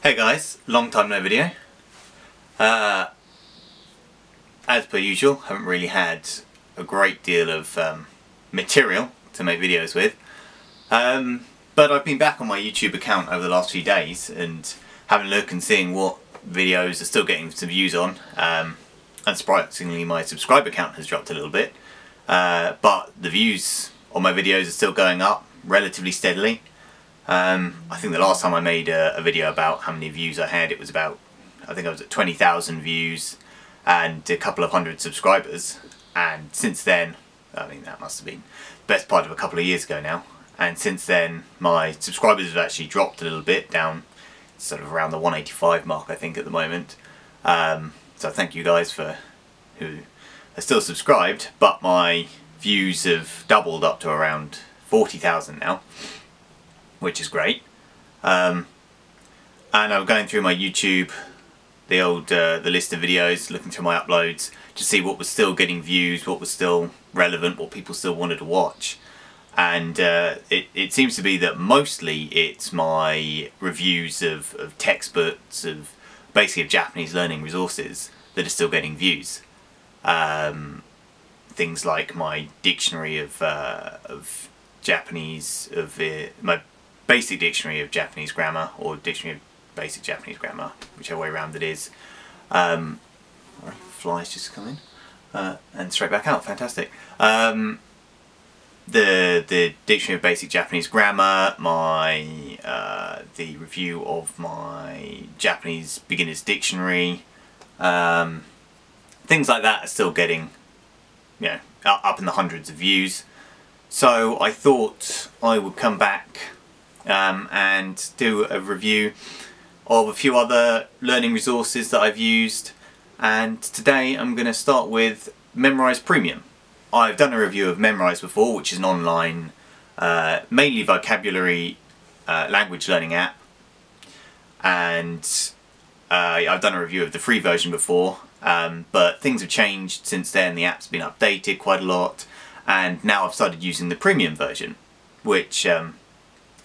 Hey guys, long time no video. As per usual, haven't really had a great deal of material to make videos with. But I've been back on my YouTube account over the last few days and having a look and seeing what videos are still getting some views on. Unsurprisingly, my subscriber count has dropped a little bit, but the views on my videos are still going up relatively steadily. I think the last time I made a video about how many views I had, it was about, I think I was at 20,000 views and a couple of hundred subscribers, and since then, I mean that must have been the best part of a couple of years ago now, and since then my subscribers have actually dropped a little bit, down sort of around the 185 mark I think at the moment. So thank you guys for who are still subscribed, but my views have doubled up to around 40,000 now, which is great. And I'm going through my YouTube, the list of videos, looking through my uploads to see what was still getting views, what was still relevant, what people still wanted to watch. And it seems to be that mostly it's my reviews of textbooks, of basically of Japanese learning resources that are still getting views. Things like my dictionary of Japanese, my basic dictionary of Japanese grammar, or dictionary of basic Japanese grammar, whichever way around it is. Flies just come in and straight back out. Fantastic. The dictionary of basic Japanese grammar, the review of my Japanese beginner's dictionary, things like that are still getting, you know, up in the hundreds of views. So I thought I would come back and do a review of a few other learning resources that I've used, and today I'm going to start with Memrise Premium. I've done a review of Memrise before, which is an online mainly vocabulary language learning app, and I've done a review of the free version before, but things have changed since then. The app's been updated quite a lot, and now I've started using the premium version, which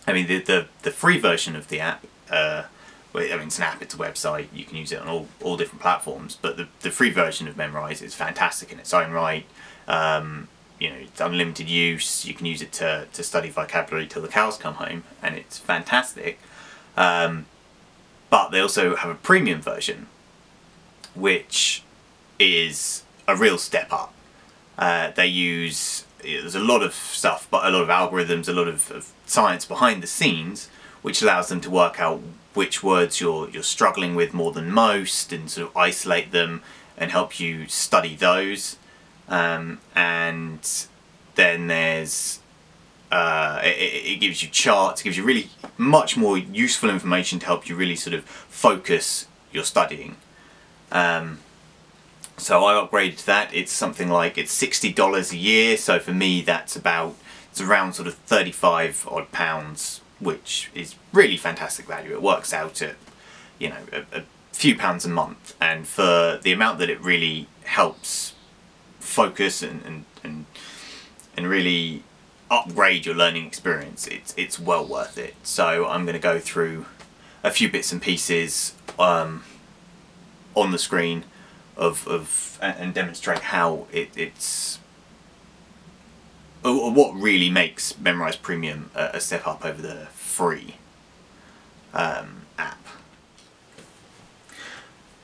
I mean the free version of the app, I mean it's an app, it's a website, you can use it on all different platforms, but the free version of Memrise is fantastic in its own right. You know, it's unlimited use, you can use it to study vocabulary till the cows come home, and it's fantastic. But they also have a premium version, which is a real step up. They use, there's a lot of stuff, but a lot of algorithms, a lot of science behind the scenes, which allows them to work out which words you're struggling with more than most, and sort of isolate them and help you study those. And then there's it gives you charts, it gives you really much more useful information to help you really sort of focus your studying. So I upgraded to that. It's something like, it's $60 a year, so for me that's it's around sort of 35 odd pounds, which is really fantastic value. It works out at, you know, a few pounds a month, and for the amount that it really helps focus and really upgrade your learning experience, it's well worth it. So I'm going to go through a few bits and pieces on the screen and demonstrate how it's what really makes Memrise Premium a step up over the free app.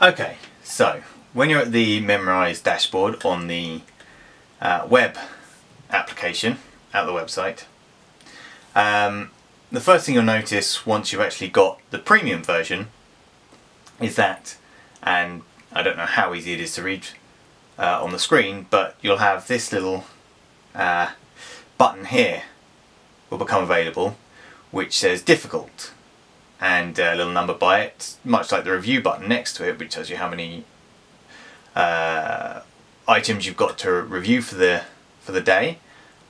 Okay, so when you're at the Memrise dashboard on the web application at the website, the first thing you'll notice once you've actually got the premium version is that, and I don't know how easy it is to read on the screen, but you'll have this little button here will become available, which says difficult, and a little number by it, much like the review button next to it, which tells you how many items you've got to review for the day.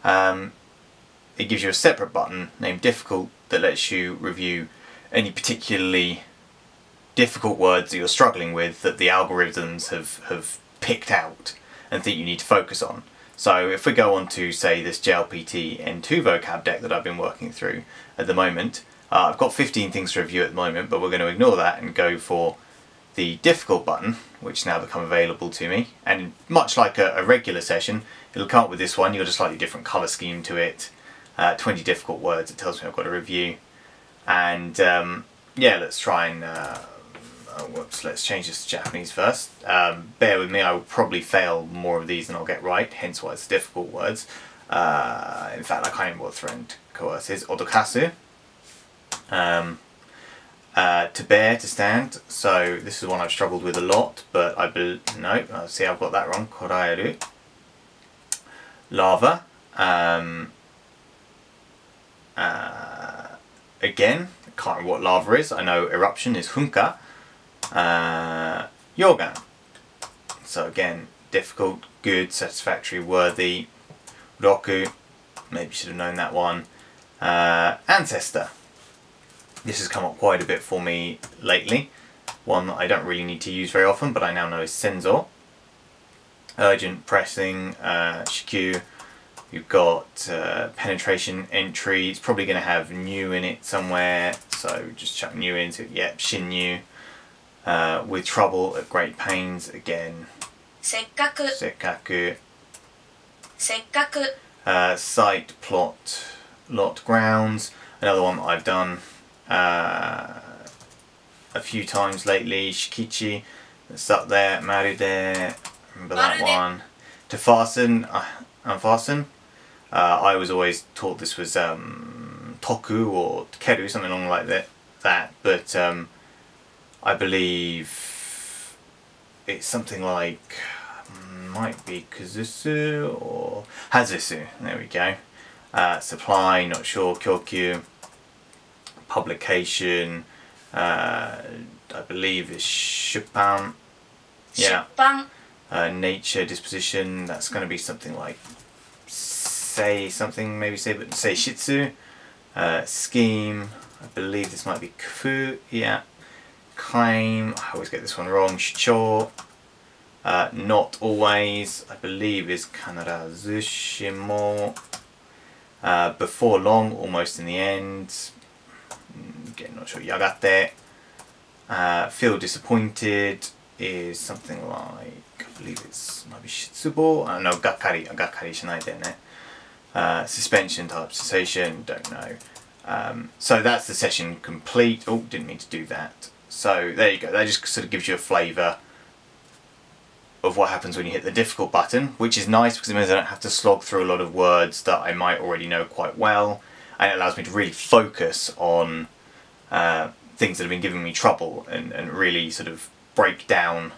It gives you a separate button named difficult that lets you review any particularly difficult words that you're struggling with that the algorithms have picked out and think you need to focus on. So if we go on to, say, this JLPT N2 vocab deck that I've been working through at the moment, I've got 15 things to review at the moment, but we're going to ignore that and go for the difficult button, which has now become available to me. And much like a regular session, it'll come up with this one. You've got a slightly different colour scheme to it. 20 difficult words. It tells me I've got a review. And yeah, let's try and let's change this to Japanese first. Bear with me, I will probably fail more of these than I'll get right, hence why it's difficult words. In fact, I can't even what threatened coerce is. Odokasu. To bear, to stand. So this is one I've struggled with a lot, but no, see, I've got that wrong. Koraeru. Lava. Again, I can't remember what lava is. I know eruption is hunka. Yogan. So again, difficult, good, satisfactory, worthy. Roku. Maybe should have known that one. Ancestor. This has come up quite a bit for me lately. One that I don't really need to use very often, but I now know is Senzo. Urgent, pressing, Shikyu. You've got penetration, entry. It's probably going to have new in it somewhere, so just chuck new into it. Yep, Shinyu. With trouble, at great pains, again. Sekkaku. Sekkaku. Sekkaku. Site, plot, lot, grounds. Another one that I've done a few times lately. Shikichi. That's up there. Marude. Remember that one. To fasten. Unfasten. I was always taught this was toku or keru, something along like that. But I believe it's something like, might be kuzusu or hazusu. There we go. Supply, not sure. Kyokyu. Publication. I believe is shuppan. Yeah. Shuppan. Nature, disposition. That's going to be something like say something, maybe say, but say shitsu. Scheme. I believe this might be kufu. Yeah. Claim. I always get this one wrong. Shucho. Not always. I believe is kanarazu shimo. Before long, almost in the end. Again, not sure. Yagate. Feel disappointed is something like, I believe it's might be shitsubo. No, gakkari. Gakkari shanai deyo ne. Suspension type cessation. Don't know. So that's the session complete. Oh, didn't mean to do that. So there you go. That just sort of gives you a flavour of what happens when you hit the difficult button, which is nice because it means I don't have to slog through a lot of words that I might already know quite well, and it allows me to really focus on things that have been giving me trouble and really sort of break down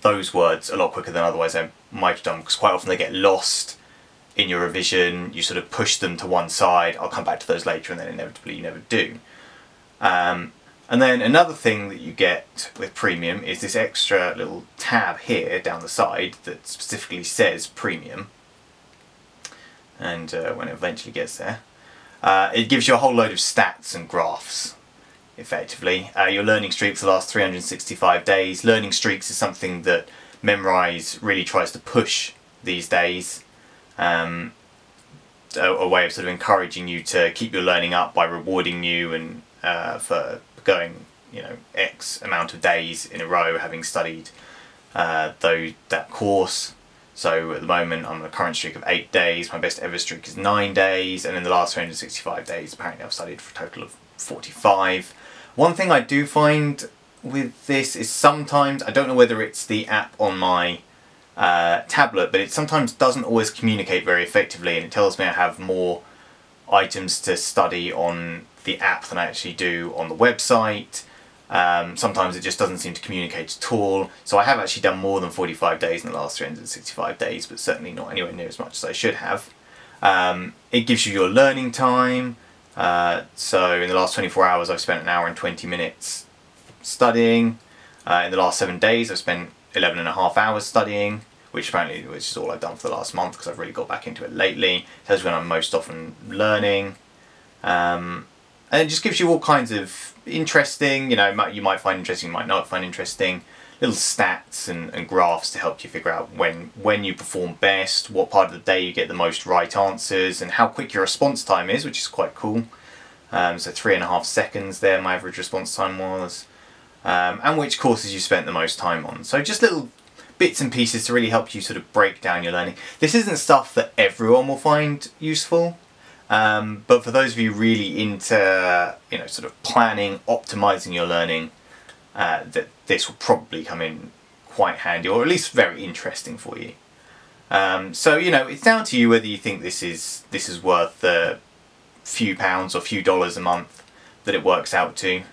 those words a lot quicker than otherwise I might have done, because quite often they get lost in your revision. You sort of push them to one side. I'll come back to those later, and then inevitably you never do. And then another thing that you get with Premium is this extra little tab here down the side that specifically says Premium. And when it eventually gets there, it gives you a whole load of stats and graphs, effectively. Your learning streak for the last 365 days. Learning streaks is something that Memrise really tries to push these days. A way of sort of encouraging you to keep your learning up by rewarding you and for going, you know, X amount of days in a row having studied that course. So at the moment I'm on a current streak of 8 days. My best ever streak is 9 days, and in the last 365 days apparently I've studied for a total of 45. One thing I do find with this is sometimes, I don't know whether it's the app on my tablet, but it sometimes doesn't always communicate very effectively, and it tells me I have more items to study on the app than I actually do on the website. Sometimes it just doesn't seem to communicate at all. So I have actually done more than 45 days in the last 365 days, but certainly not anywhere near as much as I should have. It gives you your learning time. So in the last 24 hours I've spent 1 hour and 20 minutes studying. In the last 7 days I've spent 11.5 hours studying, which is all I've done for the last month because I've really got back into it lately. It tells you when I'm most often learning. And it just gives you all kinds of interesting, you might find interesting, you might not find interesting, little stats and graphs to help you figure out when you perform best, what part of the day you get the most right answers, and how quick your response time is, which is quite cool. So 3.5 seconds there my average response time was, and which courses you spent the most time on. So just little bits and pieces to really help you sort of break down your learning. This isn't stuff that everyone will find useful, but for those of you really into, you know, sort of planning, optimizing your learning, that this will probably come in quite handy, or at least very interesting for you. So, you know, it's down to you whether you think this is worth the few pounds or few dollars a month that it works out to.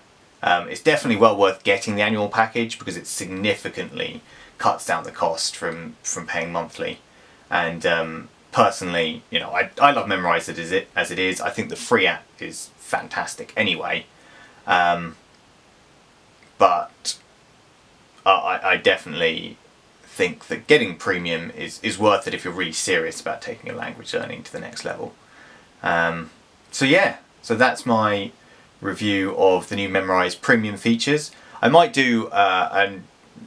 It's definitely well worth getting the annual package because it significantly cuts down the cost from paying monthly. And personally, you know, I love Memrise as it is. I think the free app is fantastic anyway. But I definitely think that getting premium is worth it if you're really serious about taking your language learning to the next level. So yeah, so that's my review of the new Memrise premium features. I might do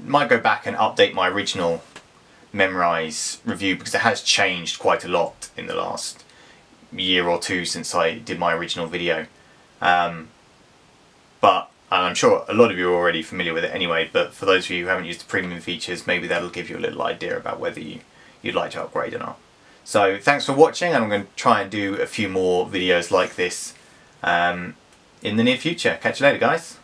might go back and update my original Memrise review because it has changed quite a lot in the last year or two since I did my original video. But I'm sure a lot of you are already familiar with it anyway, but for those of you who haven't used the premium features, maybe that'll give you a little idea about whether you'd like to upgrade or not. So thanks for watching, and I'm going to try and do a few more videos like this in the near future. Catch you later, guys.